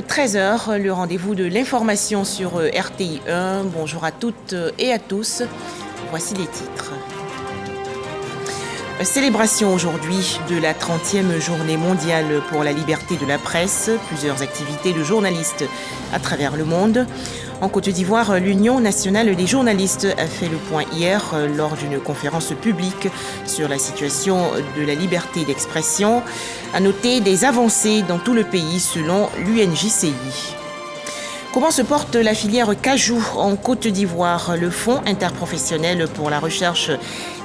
13 heures, le rendez-vous de l'information sur RTI 1. Bonjour à toutes et à tous. Voici les titres. Célébration aujourd'hui de la 30e journée mondiale pour la liberté de la presse. Plusieurs activités de journalistes à travers le monde. En Côte d'Ivoire, l'Union nationale des journalistes a fait le point hier lors d'une conférence publique sur la situation de la liberté d'expression. À noter des avancées dans tout le pays selon l'UNJCI. Comment se porte la filière cajou en Côte d'Ivoire? Le Fonds interprofessionnel pour la recherche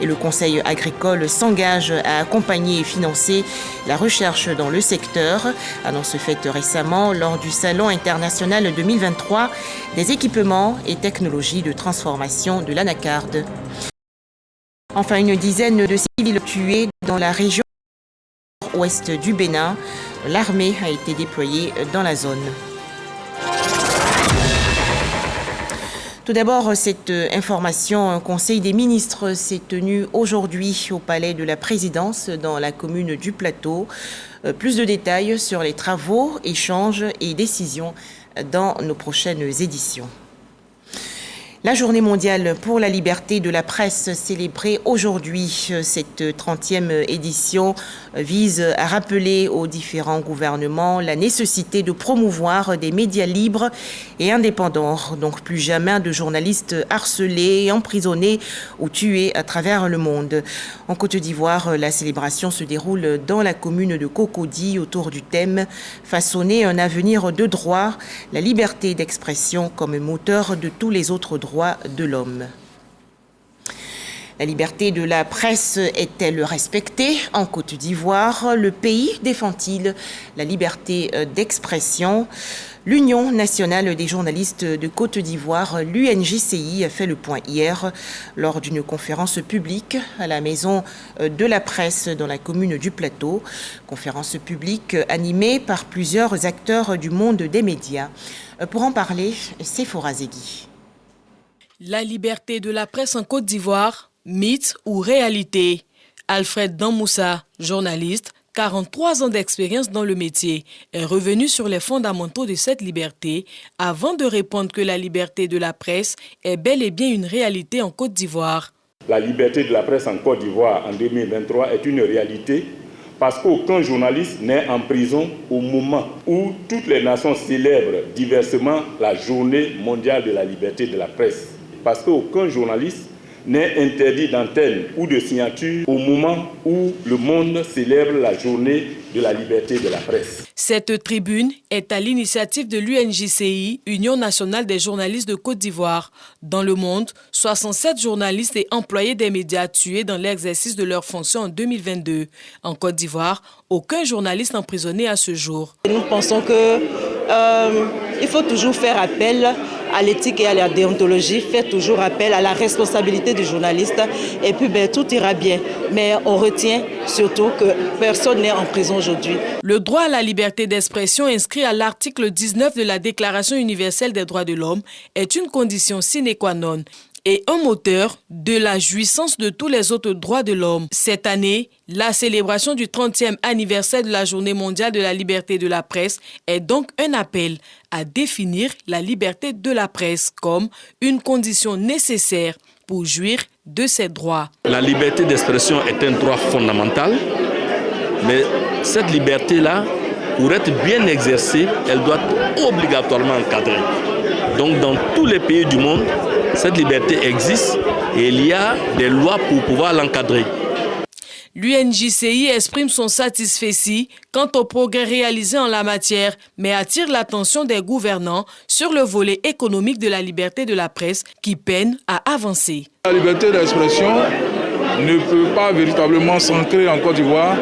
et le Conseil agricole s'engage à accompagner et financer la recherche dans le secteur. Annonce faite récemment lors du Salon international 2023 des équipements et technologies de transformation de l'anacarde. Enfin, une dizaine de civils tués dans la région ouest du Bénin. L'armée a été déployée dans la zone. Tout d'abord, cette information, un conseil des ministres s'est tenu aujourd'hui au palais de la présidence dans la commune du Plateau. Plus de détails sur les travaux, échanges et décisions dans nos prochaines éditions. La journée mondiale pour la liberté de la presse célébrée aujourd'hui. Cette 30e édition vise à rappeler aux différents gouvernements la nécessité de promouvoir des médias libres et indépendants. Donc plus jamais de journalistes harcelés, emprisonnés ou tués à travers le monde. En Côte d'Ivoire, la célébration se déroule dans la commune de Cocody autour du thème « Façonner un avenir de droit, la liberté d'expression comme moteur de tous les autres droits de l'homme ». La liberté de la presse est-elle respectée en Côte d'Ivoire? Le pays défend-il la liberté d'expression? L'Union nationale des journalistes de Côte d'Ivoire, l'UNJCI, a fait le point hier lors d'une conférence publique à la Maison de la Presse dans la commune du Plateau. Conférence publique animée par plusieurs acteurs du monde des médias. Pour en parler, Sephora Zegui. La liberté de la presse en Côte d'Ivoire, mythe ou réalité? Alfred Danmoussa, journaliste, 43 ans d'expérience dans le métier, est revenu sur les fondamentaux de cette liberté avant de répondre que la liberté de la presse est bel et bien une réalité en Côte d'Ivoire. La liberté de la presse en Côte d'Ivoire en 2023 est une réalité parce qu'aucun journaliste n'est en prison au moment où toutes les nations célèbrent diversement la journée mondiale de la liberté de la presse. Parce qu'aucun journaliste n'est interdit d'antenne ou de signature au moment où le monde célèbre la journée de la liberté de la presse. Cette tribune est à l'initiative de l'UNJCI, Union nationale des journalistes de Côte d'Ivoire. Dans le monde, 67 journalistes et employés des médias tués dans l'exercice de leurs fonctions en 2022. En Côte d'Ivoire, aucun journaliste emprisonné à ce jour. Nous pensons qu'il faut toujours faire appel à l'éthique et à la déontologie, faire toujours appel à la responsabilité du journaliste et puis tout ira bien. Mais on retient surtout que personne n'est en prison aujourd'hui. Le droit à la liberté d'expression inscrit à l'article 19 de la Déclaration universelle des droits de l'homme est une condition sine qua non et un moteur de la jouissance de tous les autres droits de l'homme. Cette année, la célébration du 30e anniversaire de la Journée mondiale de la liberté de la presse est donc un appel à définir la liberté de la presse comme une condition nécessaire pour jouir de ses droits. La liberté d'expression est un droit fondamental, mais cette liberté-là, pour être bien exercée, elle doit être obligatoirement encadrée. Donc dans tous les pays du monde, cette liberté existe et il y a des lois pour pouvoir l'encadrer. L'UNJCI exprime son satisfecit quant au progrès réalisé en la matière, mais attire l'attention des gouvernants sur le volet économique de la liberté de la presse qui peine à avancer. La liberté d'expression ne peut pas véritablement s'ancrer en Côte d'Ivoire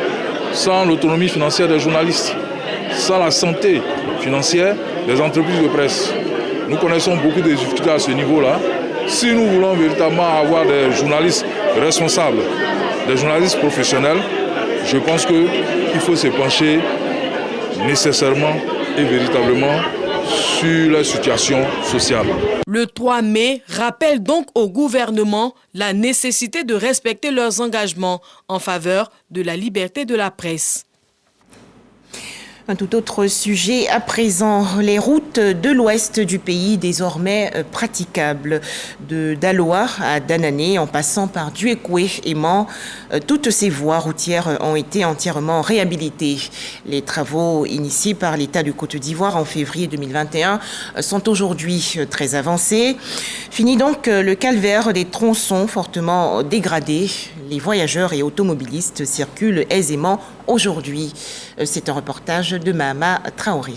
sans l'autonomie financière des journalistes, sans la santé financière des entreprises de presse. Nous connaissons beaucoup de difficultés à ce niveau-là. Si nous voulons véritablement avoir des journalistes responsables, des journalistes professionnels, je pense qu'il faut se pencher nécessairement et véritablement sur la situation sociale. Le 3 mai rappelle donc au gouvernement la nécessité de respecter leurs engagements en faveur de la liberté de la presse. Un tout autre sujet à présent, les routes de l'ouest du pays désormais praticables. De Daloa à Danané en passant par Duékoué et Mans, toutes ces voies routières ont été entièrement réhabilitées. Les travaux initiés par l'État de Côte d'Ivoire en février 2021 sont aujourd'hui très avancés. Fini donc le calvaire des tronçons fortement dégradés. Les voyageurs et automobilistes circulent aisément aujourd'hui. C'est un reportage de Mahama Traoré.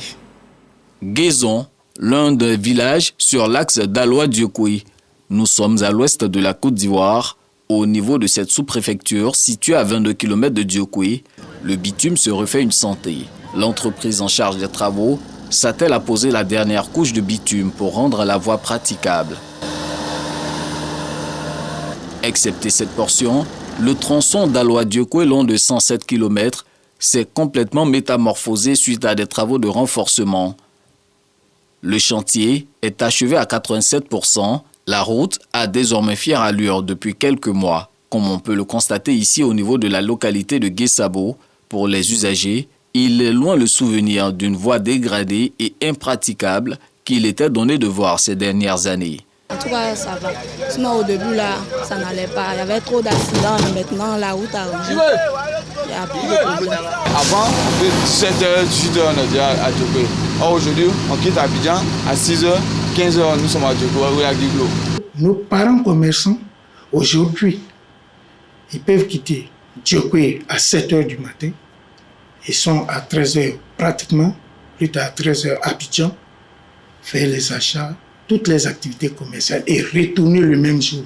Guézon, l'un des villages sur l'axe Daloa-Dieukoui. Nous sommes à l'ouest de la Côte d'Ivoire. Au niveau de cette sous-préfecture, située à 22 km de Dieukoui, le bitume se refait une santé. L'entreprise en charge des travaux s'attelle à poser la dernière couche de bitume pour rendre la voie praticable. Excepté cette portion, le tronçon Daloa-Dieukoui, long de 107 km, s'est complètement métamorphosé suite à des travaux de renforcement. Le chantier est achevé à 87%. La route a désormais fière allure depuis quelques mois, comme on peut le constater ici au niveau de la localité de Guessabo. Pour les usagers, il est loin le souvenir d'une voie dégradée et impraticable qu'il était donné de voir ces dernières années. En tout cas, ça va. Sinon, au début, là, ça n'allait pas. Il y avait trop d'accidents, mais maintenant, la route a rangé. Il n'y a plus de problème. Avant, 17h, 18h, on est déjà à Dieukoui. Aujourd'hui, on quitte Abidjan à 6h, 15h, nous sommes à Dieukoui, à Guiglo. Nos parents commerçants, aujourd'hui, ils peuvent quitter Dieukoui à 7h du matin. Ils sont à 13h pratiquement, plus tard à 13h à Abidjan, faire les achats, toutes les activités commerciales et retourner le même jour,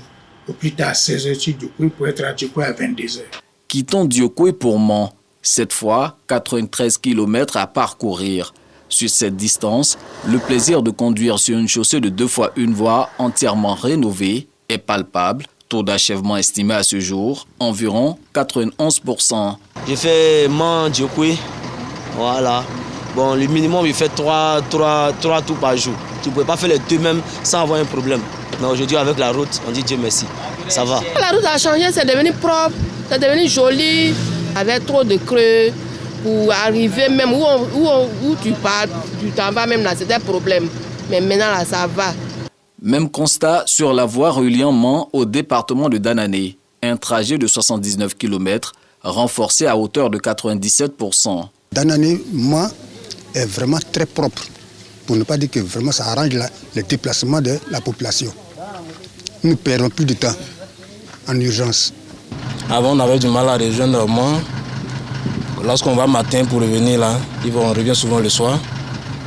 au plus tard à 16h sur Dieukoui pour être à Dieukoui à 22h. Quittons Dieukoui pour Mans. Cette fois, 93 km à parcourir. Sur cette distance, le plaisir de conduire sur une chaussée de 2 fois une voie entièrement rénovée est palpable. Taux d'achèvement estimé à ce jour, environ 91%. J'ai fait Mans-Dieukoui, voilà. Bon, le minimum, il fait 3 tours par jour. Tu ne pouvais pas faire les deux mêmes sans avoir un problème. Mais aujourd'hui, avec la route, on dit Dieu merci. Ça va. La route a changé, c'est devenu propre, c'est devenu joli. Avec trop de creux, pour arriver même où tu pars, tu t'en vas même là, c'était un problème. Mais maintenant, là, ça va. Même constat sur la voie reliant Mans au département de Danané. Un trajet de 79 km, renforcé à hauteur de 97%. Danané, Mans, est vraiment très propre. Pour ne pas dire que vraiment ça arrange le déplacement de la population. Nous ne perdons plus de temps en urgence. Avant, on avait du mal à rejoindre Mans. Lorsqu'on va matin pour revenir là, on revient souvent le soir.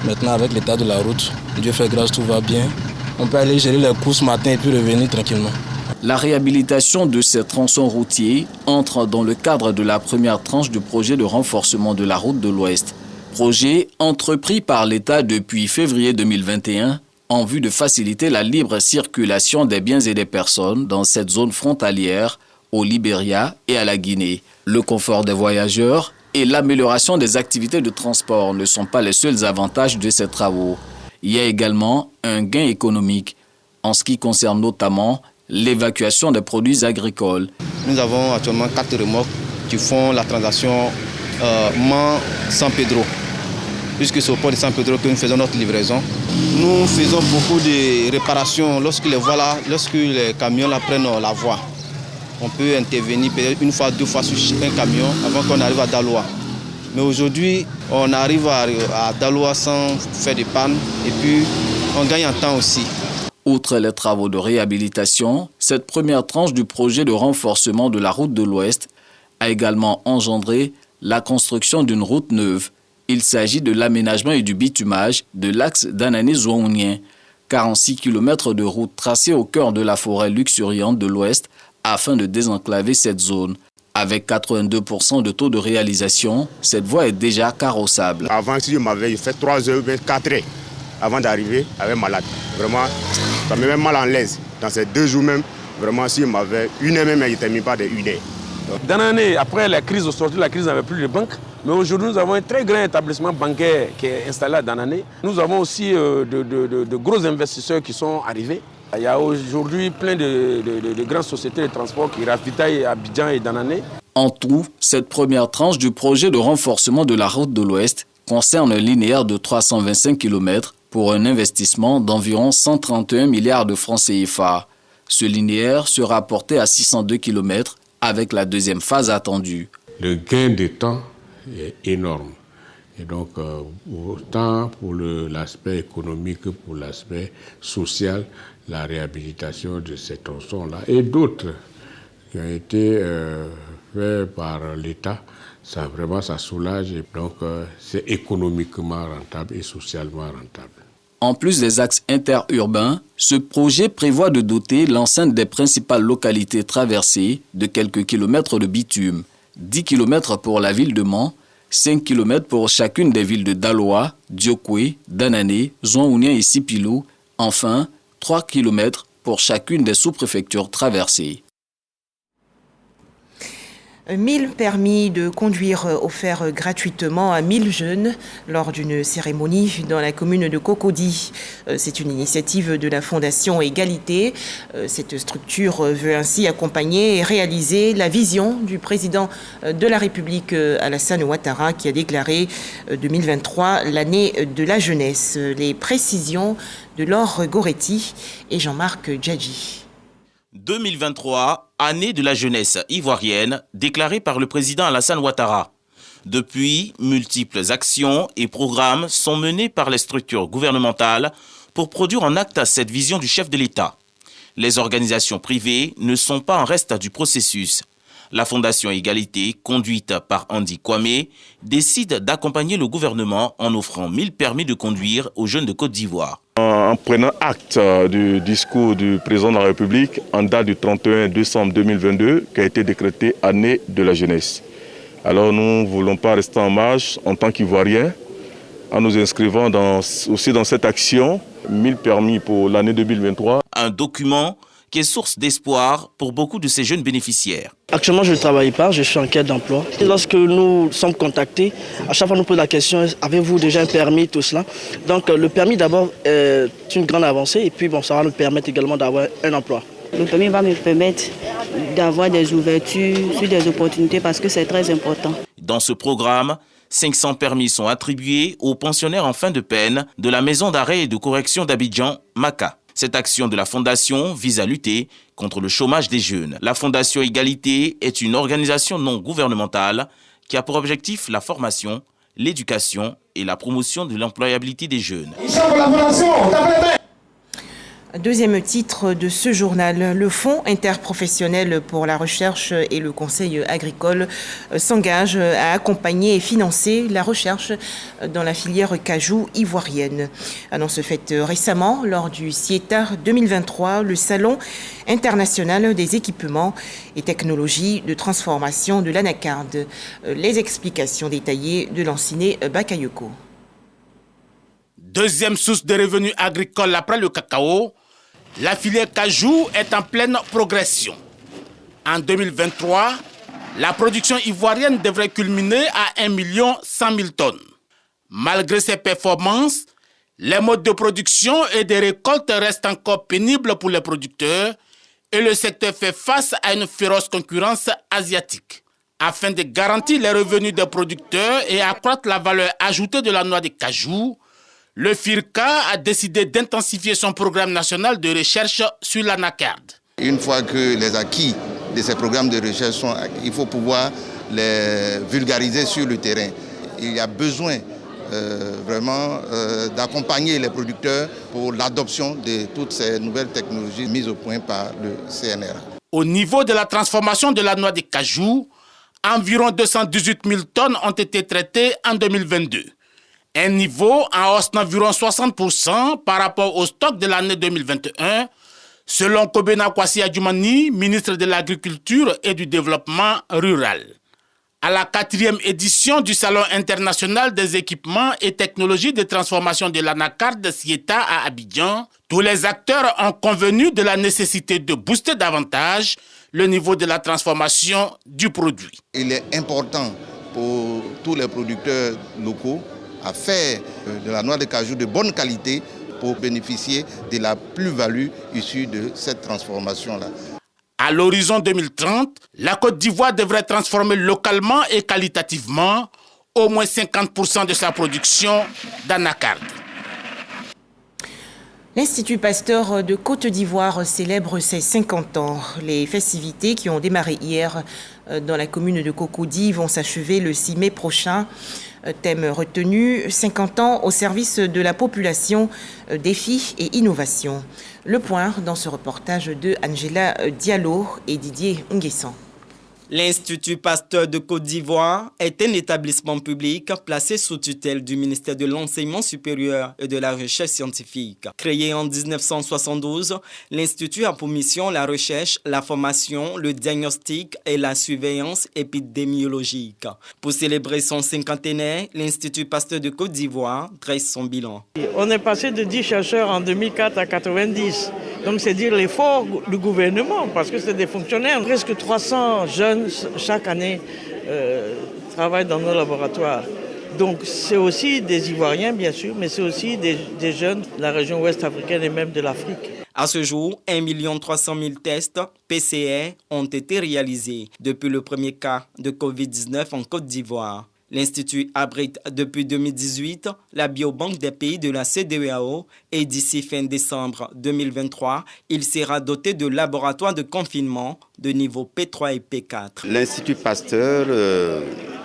Maintenant, avec l'état de la route, Dieu fait grâce, tout va bien. On peut aller gérer les courses matin et puis revenir tranquillement. La réhabilitation de ces tronçons routiers entre dans le cadre de la première tranche du projet de renforcement de la route de l'Ouest. Projet entrepris par l'État depuis février 2021 en vue de faciliter la libre circulation des biens et des personnes dans cette zone frontalière au Libéria et à la Guinée. Le confort des voyageurs et l'amélioration des activités de transport ne sont pas les seuls avantages de ces travaux. Il y a également un gain économique en ce qui concerne notamment l'évacuation des produits agricoles. Nous avons actuellement 4 remorques qui font la transaction Mans-San Pedro. Puisque c'est au port de San Pedro que nous faisons notre livraison. Nous faisons beaucoup de réparations lorsque les camions prennent la voie. On peut intervenir peut-être 1 fois, 2 fois sur un camion avant qu'on arrive à Daloa. Mais aujourd'hui, on arrive à Daloa sans faire de panne et puis on gagne en temps aussi. Outre les travaux de réhabilitation, cette première tranche du projet de renforcement de la route de l'Ouest a également engendré la construction d'une route neuve. Il s'agit de l'aménagement et du bitumage de l'axe Danané-Zouaounien. 46 km de route tracée au cœur de la forêt luxuriante de l'Ouest afin de désenclaver cette zone. Avec 82% de taux de réalisation, cette voie est déjà carrossable. Avant, si je m'avais fait 3 heures, 4 heures avant d'arriver avec malade. Vraiment, ça me met mal en l'aise. Dans ces 2 jours même, vraiment, si je m'avais 1 heure même, je ne termine pas de 1 heure. Danané, après la crise, au sortir de la crise, n'avait plus de banque. Mais aujourd'hui, nous avons un très grand établissement bancaire qui est installé à Danané. Nous avons aussi de gros investisseurs qui sont arrivés. Il y a aujourd'hui plein de grandes sociétés de transport qui ravitaillent Abidjan et Danané. En tout, cette première tranche du projet de renforcement de la route de l'Ouest concerne un linéaire de 325 km pour un investissement d'environ 131 milliards de francs CFA. Ce linéaire sera porté à 602 km avec la deuxième phase attendue. Le gain de temps est énorme. Et donc, autant pour l'aspect économique que pour l'aspect social, la réhabilitation de ces tronçons-là et d'autres qui ont été faits par l'État, ça soulage et donc c'est économiquement rentable et socialement rentable. En plus des axes interurbains, ce projet prévoit de doter l'enceinte des principales localités traversées de quelques kilomètres de bitume, 10 km pour la ville de Mans, 5 km pour chacune des villes de Daloa, Diokwe, Danané, Zouaounien et Sipilou, enfin 3 km pour chacune des sous-préfectures traversées. 1000 permis de conduire offerts gratuitement à 1000 jeunes lors d'une cérémonie dans la commune de Cocody. C'est une initiative de la Fondation Égalité. Cette structure veut ainsi accompagner et réaliser la vision du président de la République Alassane Ouattara qui a déclaré 2023 l'année de la jeunesse. Les précisions de Laure Goretti et Jean-Marc Djadji. 2023, année de la jeunesse ivoirienne, déclarée par le président Alassane Ouattara. Depuis, multiples actions et programmes sont menés par les structures gouvernementales pour produire en acte cette vision du chef de l'État. Les organisations privées ne sont pas en reste du processus. La Fondation Égalité, conduite par Andy Kwame, décide d'accompagner le gouvernement en offrant 1000 permis de conduire aux jeunes de Côte d'Ivoire. En prenant acte du discours du président de la République en date du 31 décembre 2022, qui a été décrété année de la jeunesse. Alors nous ne voulons pas rester en marge en tant qu'Ivoiriens, en nous inscrivant aussi dans cette action, 1000 permis pour l'année 2023. Un document qui est source d'espoir pour beaucoup de ces jeunes bénéficiaires. Actuellement, je ne travaille pas, je suis en quête d'emploi. Lorsque nous sommes contactés, à chaque fois nous pose la question, avez-vous déjà un permis, tout cela. Donc le permis d'abord est une grande avancée et puis ça va nous permettre également d'avoir un emploi. Le permis va me permettre d'avoir des ouvertures sur des opportunités parce que c'est très important. Dans ce programme, 500 permis sont attribués aux pensionnaires en fin de peine de la maison d'arrêt et de correction d'Abidjan, Maka. Cette action de la Fondation vise à lutter contre le chômage des jeunes. La Fondation Égalité est une organisation non gouvernementale qui a pour objectif la formation, l'éducation et la promotion de l'employabilité des jeunes. Deuxième titre de ce journal, le Fonds interprofessionnel pour la recherche et le conseil agricole s'engage à accompagner et financer la recherche dans la filière cajou ivoirienne. Annonce faite récemment lors du CIETA 2023, le Salon international des équipements et technologies de transformation de l'anacarde. Les explications détaillées de Lanciné Bakayoko. Deuxième source de revenus agricoles après le cacao, la filière cajou est en pleine progression. En 2023, la production ivoirienne devrait culminer à 1 100 000 tonnes. Malgré ces performances, les modes de production et de récolte restent encore pénibles pour les producteurs et le secteur fait face à une féroce concurrence asiatique. Afin de garantir les revenus des producteurs et accroître la valeur ajoutée de la noix de cajou, le FIRCA a décidé d'intensifier son programme national de recherche sur l'anacarde. Une fois que les acquis de ces programmes de recherche sont acquis, il faut pouvoir les vulgariser sur le terrain. Il y a besoin vraiment d'accompagner les producteurs pour l'adoption de toutes ces nouvelles technologies mises au point par le CNRA. Au niveau de la transformation de la noix de cajou, environ 218 000 tonnes ont été traitées en 2022. Un niveau en hausse d'environ 60% par rapport au stock de l'année 2021, selon Kobena Kwasi Adjumani, ministre de l'Agriculture et du Développement rural. À la 4e édition du Salon international des équipements et technologies de transformation de l'anacarde de CIETA à Abidjan, tous les acteurs ont convenu de la nécessité de booster davantage le niveau de la transformation du produit. Il est important pour tous les producteurs locaux à faire de la noix de cajou de bonne qualité pour bénéficier de la plus-value issue de cette transformation-là. À l'horizon 2030, la Côte d'Ivoire devrait transformer localement et qualitativement au moins 50% de sa production d'anacarde. L'Institut Pasteur de Côte d'Ivoire célèbre ses 50 ans. Les festivités qui ont démarré hier dans la commune de Cocody vont s'achever le 6 mai prochain. Thème retenu, 50 ans au service de la population, défis et innovations. Le point dans ce reportage de Angela Diallo et Didier Nguessan. L'Institut Pasteur de Côte d'Ivoire est un établissement public placé sous tutelle du ministère de l'Enseignement supérieur et de la Recherche scientifique. Créé en 1972, l'Institut a pour mission la recherche, la formation, le diagnostic et la surveillance épidémiologique. Pour célébrer son cinquantenaire, l'Institut Pasteur de Côte d'Ivoire dresse son bilan. On est passé de 10 chercheurs en 2004 à 90. Donc c'est dire l'effort du gouvernement, parce que c'est des fonctionnaires. Presque 300 jeunes chaque année travaillent dans nos laboratoires. Donc c'est aussi des Ivoiriens bien sûr, mais c'est aussi des jeunes de la région ouest africaine et même de l'Afrique. À ce jour, 1 300 000 tests PCR ont été réalisés depuis le premier cas de Covid-19 en Côte d'Ivoire. L'Institut abrite depuis 2018 la biobanque des pays de la CEDEAO et d'ici fin décembre 2023, il sera doté de laboratoires de confinement de niveau P3 et P4. L'Institut Pasteur,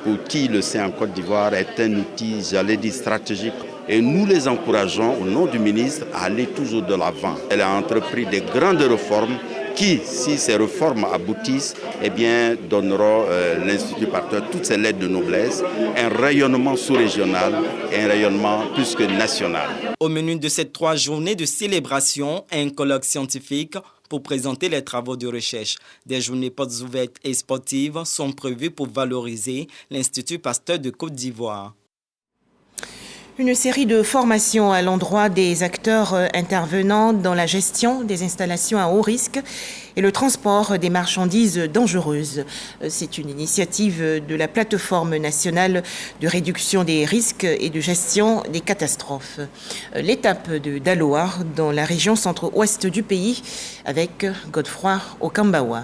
pour qui le sait en Côte d'Ivoire, est un outil, j'allais dire, stratégique. Et nous les encourageons, au nom du ministre, à aller toujours de l'avant. Elle a entrepris des grandes réformes qui, si ces réformes aboutissent, eh bien, donneront l'Institut Pasteur toutes ses lettres de noblesse, un rayonnement sous-régional et un rayonnement plus que national. Au menu de ces 3 journées de célébration, un colloque scientifique pour présenter les travaux de recherche. Des journées portes ouvertes et sportives sont prévues pour valoriser l'Institut Pasteur de Côte d'Ivoire. Une série de formations à l'endroit des acteurs intervenant dans la gestion des installations à haut risque et le transport des marchandises dangereuses. C'est une initiative de la plateforme nationale de réduction des risques et de gestion des catastrophes. L'étape de Daloa dans la région centre-ouest du pays avec Godefroy Okambawa.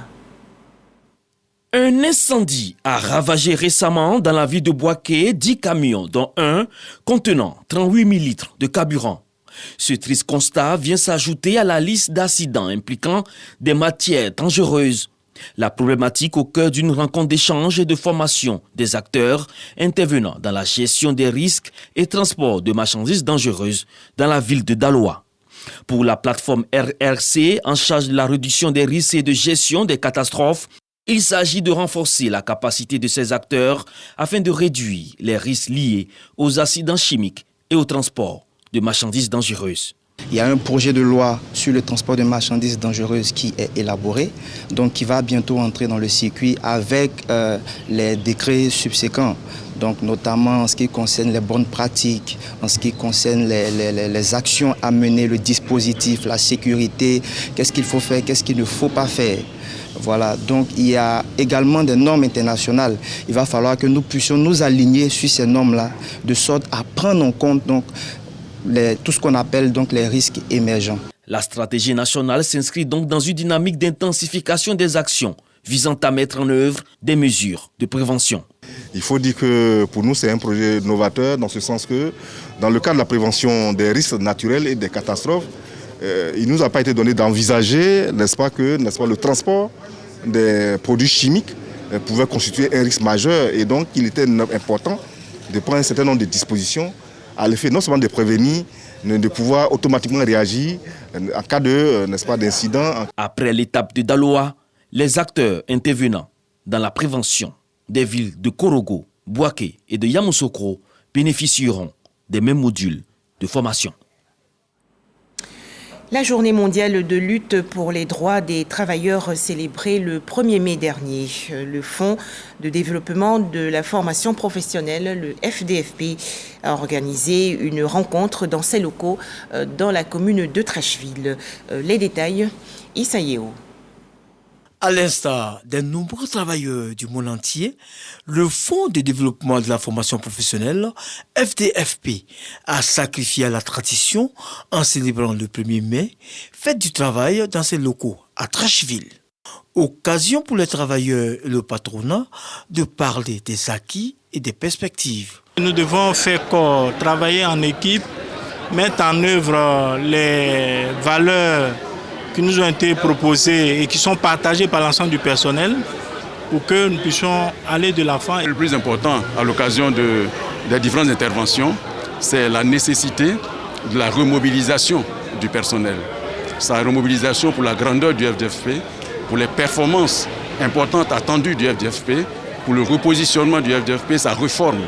Un incendie a ravagé récemment dans la ville de Boaké 10 camions, dont un contenant 38 000 litres de carburant. Ce triste constat vient s'ajouter à la liste d'accidents impliquant des matières dangereuses. La problématique au cœur d'une rencontre d'échange et de formation des acteurs intervenant dans la gestion des risques et transport de marchandises dangereuses dans la ville de Daloa. Pour la plateforme RRC, en charge de la réduction des risques et de gestion des catastrophes, il s'agit de renforcer la capacité de ces acteurs afin de réduire les risques liés aux accidents chimiques et au transport de marchandises dangereuses. Il y a un projet de loi sur le transport de marchandises dangereuses qui est élaboré, donc qui va bientôt entrer dans le circuit avec les décrets subséquents. Donc notamment en ce qui concerne les bonnes pratiques, en ce qui concerne les actions à mener, le dispositif, la sécurité, qu'est-ce qu'il faut faire, qu'est-ce qu'il ne faut pas faire. Voilà, donc il y a également des normes internationales. Il va falloir que nous puissions nous aligner sur ces normes-là, de sorte à prendre en compte donc, tout ce qu'on appelle donc, les risques émergents. La stratégie nationale s'inscrit donc dans une dynamique d'intensification des actions visant à mettre en œuvre des mesures de prévention. Il faut dire que pour nous, c'est un projet novateur dans ce sens que dans le cadre de la prévention des risques naturels et des catastrophes, il ne nous a pas été donné d'envisager, n'est-ce pas, le transport des produits chimiques pouvait constituer un risque majeur et donc il était important de prendre un certain nombre de dispositions à l'effet non seulement de prévenir, mais de pouvoir automatiquement réagir en cas de, n'est-ce pas, d'incident. Après l'étape de Daloa, les acteurs intervenant dans la prévention des villes de Korogo, Boaké et de Yamoussoukro bénéficieront des mêmes modules de formation. La journée mondiale de lutte pour les droits des travailleurs célébrée le 1er mai dernier. Le Fonds de développement de la formation professionnelle, le FDFP, a organisé une rencontre dans ses locaux dans la commune de Trècheville. Les détails, Issa Yeo. À l'instar des nombreux travailleurs du monde entier, le Fonds de développement de la formation professionnelle, FDFP, a sacrifié à la tradition en célébrant le 1er mai, fête du travail dans ses locaux à Trècheville. Occasion pour les travailleurs et le patronat de parler des acquis et des perspectives. Nous devons faire corps, travailler en équipe, mettre en œuvre les valeurs qui nous ont été proposées et qui sont partagées par l'ensemble du personnel pour que nous puissions aller de l'avant. Le plus important à l'occasion des différentes interventions, c'est la nécessité de la remobilisation du personnel. Sa remobilisation pour la grandeur du FDFP, pour les performances importantes attendues du FDFP, pour le repositionnement du FDFP, sa réforme,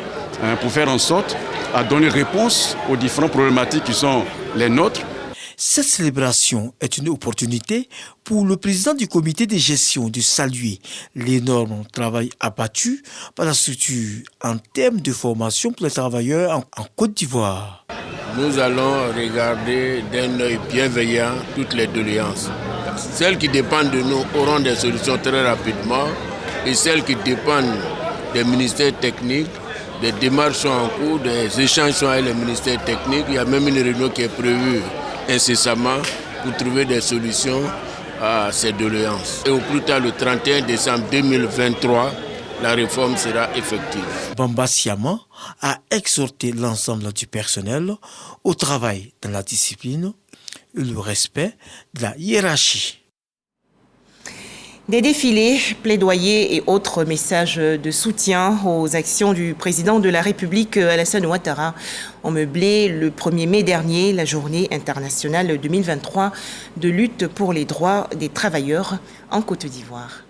pour faire en sorte à donner réponse aux différentes problématiques qui sont les nôtres. Cette célébration est une opportunité pour le président du comité de gestion de saluer l'énorme travail abattu par la structure en termes de formation pour les travailleurs en Côte d'Ivoire. Nous allons regarder d'un œil bienveillant toutes les doléances. Celles qui dépendent de nous auront des solutions très rapidement et celles qui dépendent des ministères techniques, des démarches sont en cours, des échanges sont avec les ministères techniques. Il y a même une réunion qui est prévue incessamment pour trouver des solutions à ces doléances. Et au plus tard, le 31 décembre 2023, la réforme sera effective. Bamba Siama a exhorté l'ensemble du personnel au travail dans la discipline et le respect de la hiérarchie. Des défilés, plaidoyers et autres messages de soutien aux actions du président de la République Alassane Ouattara ont meublé le 1er mai dernier la journée internationale 2023 de lutte pour les droits des travailleurs en Côte d'Ivoire.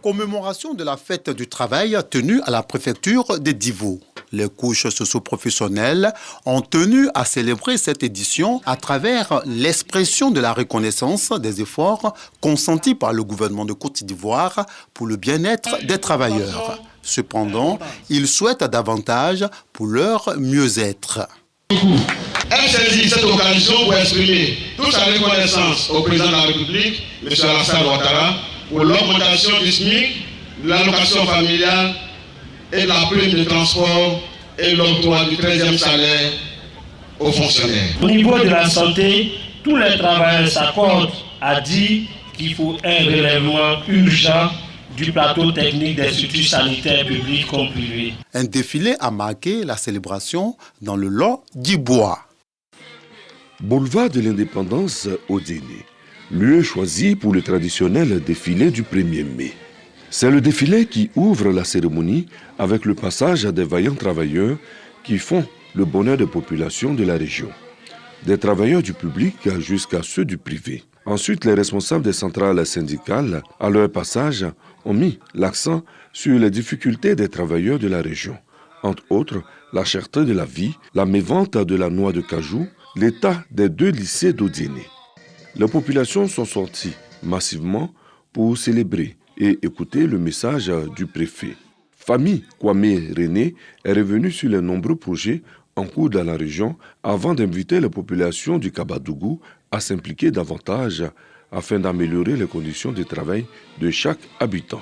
Commémoration de la fête du travail tenue à la préfecture de Divo. Les couches socio-professionnelles ont tenu à célébrer cette édition à travers l'expression de la reconnaissance des efforts consentis par le gouvernement de Côte d'Ivoire pour le bien-être des travailleurs. Cependant, ils souhaitent davantage pour leur mieux-être. Elle saisit cette occasion pour exprimer toute sa reconnaissance au président de la République, M. Alassane Ouattara, pour l'augmentation du SMIC, de l'allocation familiale et de la prime de transport et l'octroi du 13e salaire aux fonctionnaires. Au niveau de la santé, tous les travailleurs s'accordent à dire qu'il faut un relèvement urgent du plateau technique des structures sanitaires publiques comme privées. Un défilé a marqué la célébration dans le lot d'Ibois. Boulevard de l'Indépendance au Déné, lieu choisi pour le traditionnel défilé du 1er mai. C'est le défilé qui ouvre la cérémonie avec le passage des vaillants travailleurs qui font le bonheur des populations de la région. Des travailleurs du public jusqu'à ceux du privé. Ensuite, les responsables des centrales syndicales, à leur passage, ont mis l'accent sur les difficultés des travailleurs de la région. Entre autres, la cherté de la vie, la mévente de la noix de cajou, l'état des 2 lycées d'Odiéné. Les populations sont sorties massivement pour célébrer et écouter le message du préfet. Famille Kwame René est revenue sur les nombreux projets en cours dans la région avant d'inviter les populations du Kabadougou à s'impliquer davantage afin d'améliorer les conditions de travail de chaque habitant.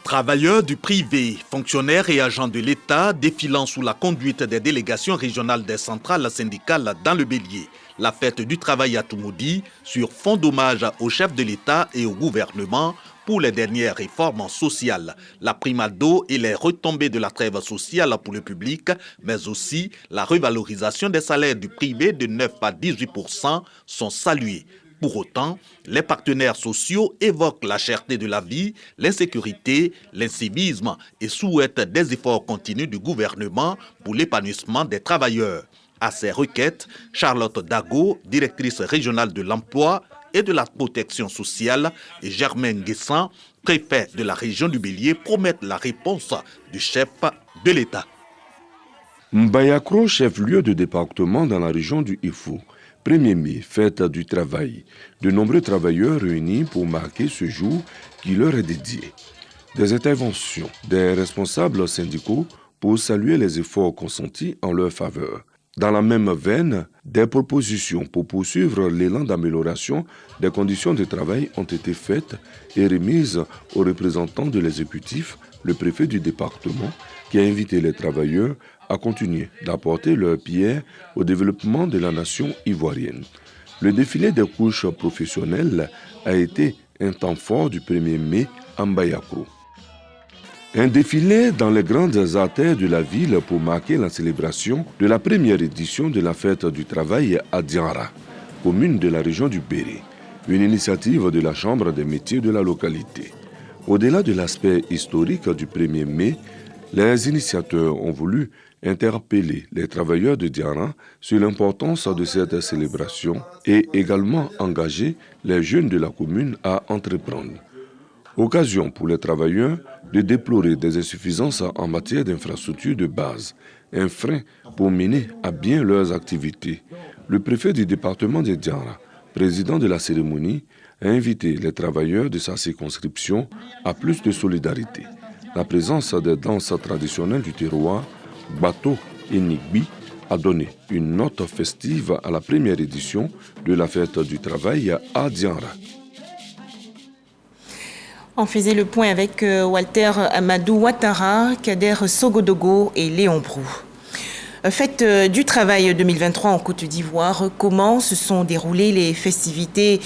Travailleurs du privé, fonctionnaires et agents de l'État défilant sous la conduite des délégations régionales des centrales syndicales dans le Bélier. La fête du travail à Toumoudi sur fond d'hommage au chef de l'État et au gouvernement pour les dernières réformes sociales, la prime à dos et les retombées de la trêve sociale pour le public, mais aussi la revalorisation des salaires du privé de 9 à 18% sont salués. Pour autant, les partenaires sociaux évoquent la cherté de la vie, l'insécurité, l'incivisme et souhaitent des efforts continus du gouvernement pour l'épanouissement des travailleurs. À ces requêtes, Charlotte Dago, directrice régionale de l'emploi et de la protection sociale, et Germain Guessan, préfet de la région du Bélier, promettent la réponse du chef de l'État. Mbayakro, chef-lieu de département dans la région du Ifou. 1er mai, fête du travail. De nombreux travailleurs réunis pour marquer ce jour qui leur est dédié. Des interventions des responsables syndicaux pour saluer les efforts consentis en leur faveur. Dans la même veine, des propositions pour poursuivre l'élan d'amélioration des conditions de travail ont été faites et remises aux représentants de l'exécutif, le préfet du département, qui a invité les travailleurs à continuer d'apporter leur pierre au développement de la nation ivoirienne. Le défilé des couches professionnelles a été un temps fort du 1er mai à Mbayakro. Un défilé dans les grandes artères de la ville pour marquer la célébration de la première édition de la fête du travail à Dianra, commune de la région du Béré, une initiative de la Chambre des métiers de la localité. Au-delà de l'aspect historique du 1er mai, les initiateurs ont voulu interpeller les travailleurs de Dianra sur l'importance de cette célébration et également engager les jeunes de la commune à entreprendre. Occasion pour les travailleurs de déplorer des insuffisances en matière d'infrastructures de base, un frein pour mener à bien leurs activités. Le préfet du département de Dianra, président de la cérémonie, a invité les travailleurs de sa circonscription à plus de solidarité. La présence des danses traditionnelles du terroir, Bato et Nigbi, a donné une note festive à la première édition de la fête du travail à Dianra. On faisait le point avec Walter Amadou Ouattara, Kader Sogodogo et Léon Brou. Fête du travail 2023 en Côte d'Ivoire. Comment se sont déroulées les festivités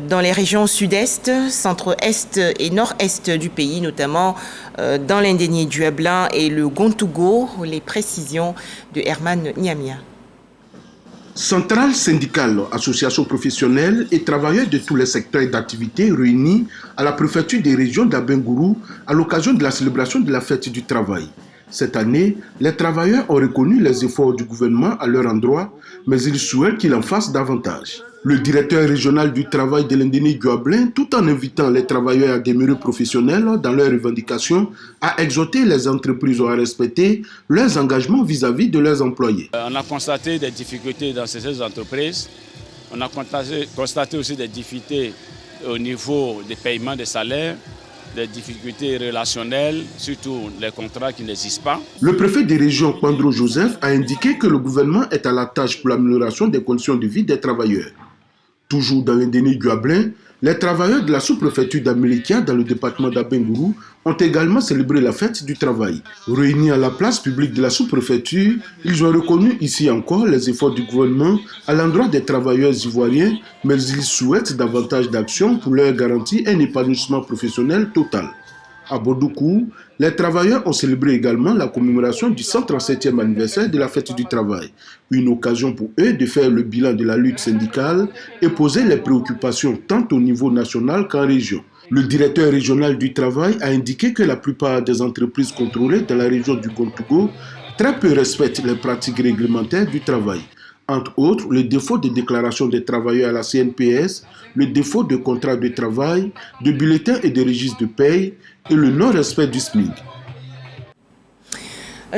dans les régions sud-est, centre-est et nord-est du pays, notamment dans l'Indénié du Ablin et le Gontougo? Les précisions de Herman Niamia. Centrales syndicales, associations professionnelles et travailleurs de tous les secteurs d'activité réunis à la préfecture des régions d'Abengourou à l'occasion de la célébration de la fête du travail. Cette année, les travailleurs ont reconnu les efforts du gouvernement à leur endroit, mais ils souhaitent qu'il en fasse davantage. Le directeur régional du travail de l'Indénié-Guablin, tout en invitant les travailleurs à demeurer professionnels dans leurs revendications, a exhorté les entreprises à respecter leurs engagements vis-à-vis de leurs employés. On a constaté des difficultés dans ces entreprises. On a constaté aussi des difficultés au niveau des paiements des salaires, des difficultés relationnelles, surtout les contrats qui n'existent pas. Le préfet des régions, Pandro Joseph, a indiqué que le gouvernement est à la tâche pour l'amélioration des conditions de vie des travailleurs. Toujours dans l'Indénié-Guablin, les travailleurs de la sous-préfecture d'Amélikia dans le département d'Abengourou ont également célébré la fête du travail. Réunis à la place publique de la sous-préfecture, ils ont reconnu ici encore les efforts du gouvernement à l'endroit des travailleurs ivoiriens, mais ils souhaitent davantage d'actions pour leur garantir un épanouissement professionnel total. À Bordoukou, les travailleurs ont célébré également la commémoration du 137e anniversaire de la fête du travail. Une occasion pour eux de faire le bilan de la lutte syndicale et poser les préoccupations tant au niveau national qu'en région. Le directeur régional du travail a indiqué que la plupart des entreprises contrôlées dans la région du Gontougo très peu respectent les pratiques réglementaires du travail. Entre autres, le défaut de déclaration des travailleurs à la CNPS, le défaut de contrat de travail, de bulletins et de registres de paye et le non-respect du SMIC.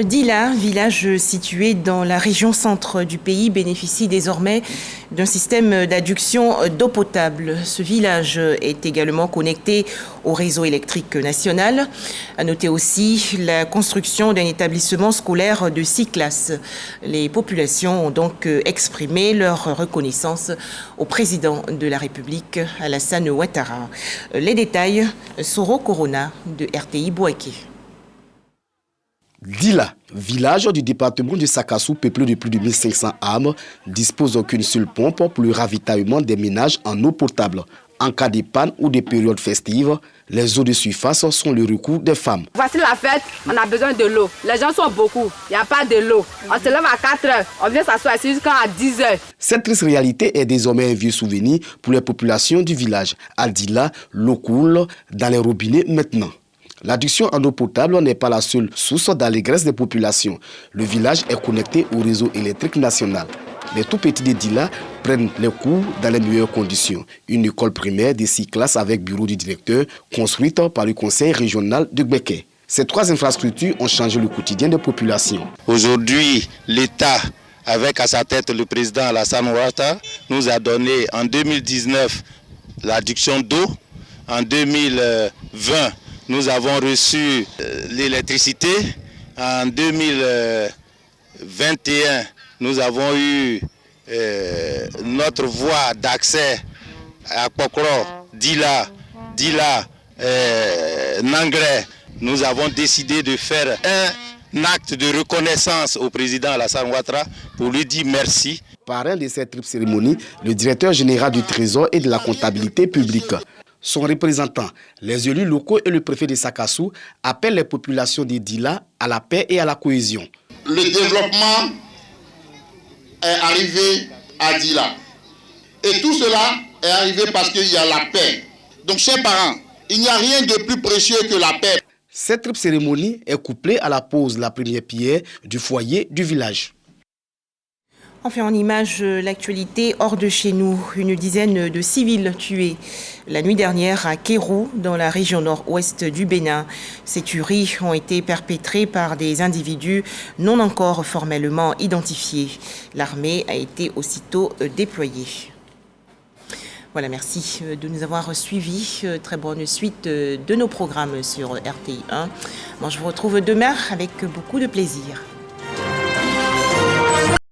Dila, village situé dans la région centre du pays, bénéficie désormais d'un système d'adduction d'eau potable. Ce village est également connecté au réseau électrique national. À noter aussi la construction d'un établissement scolaire de 6 classes. Les populations ont donc exprimé leur reconnaissance au président de la République, Alassane Ouattara. Les détails, Soro Corona de RTI Bouaké. Dila, village du département de Sakassou, peuplé de plus de 1500 âmes, dispose d'aucune seule pompe pour le ravitaillement des ménages en eau potable. En cas de panne ou de période festive, les eaux de surface sont le recours des femmes. Voici la fête, on a besoin de l'eau. Les gens sont beaucoup, il n'y a pas de l'eau. On se lève à 4 heures, on vient s'asseoir ici jusqu'à 10 heures. Cette triste réalité est désormais un vieux souvenir pour les populations du village. À Dila, l'eau coule dans les robinets maintenant. L'adduction en eau potable n'est pas la seule source d'allégresse des populations. Le village est connecté au réseau électrique national. Les tout petits de Dila prennent les cours dans les meilleures conditions. Une école primaire de 6 classes avec bureau du directeur, construite par le conseil régional de Gbeke. Ces 3 infrastructures ont changé le quotidien des populations. Aujourd'hui, l'État, avec à sa tête le président Alassane Ouattara, nous a donné en 2019 l'adduction d'eau. En 2020, nous avons reçu l'électricité. En 2021, nous avons eu notre voie d'accès à Pokro, Dila, Nangré. Nous avons décidé de faire un acte de reconnaissance au président Alassane Ouattara pour lui dire merci. Parrain de cette triple cérémonie, le directeur général du Trésor et de la comptabilité publique. son représentant. Les élus locaux et le préfet de Sakassou appellent les populations de Dila à la paix et à la cohésion. Le développement est arrivé à Dila. Et tout cela est arrivé parce qu'il y a la paix. Donc, chers parents, il n'y a rien de plus précieux que la paix. Cette triple cérémonie est couplée à la pose de la première pierre du foyer du village. Enfin, en image, l'actualité hors de chez nous. Une dizaine de civils tués la nuit dernière à Kérou, dans la région nord-ouest du Bénin. Ces tueries ont été perpétrées par des individus non encore formellement identifiés. L'armée a été aussitôt déployée. Voilà, merci de nous avoir suivis. Très bonne suite de nos programmes sur RTI 1. Moi, je vous retrouve demain avec beaucoup de plaisir.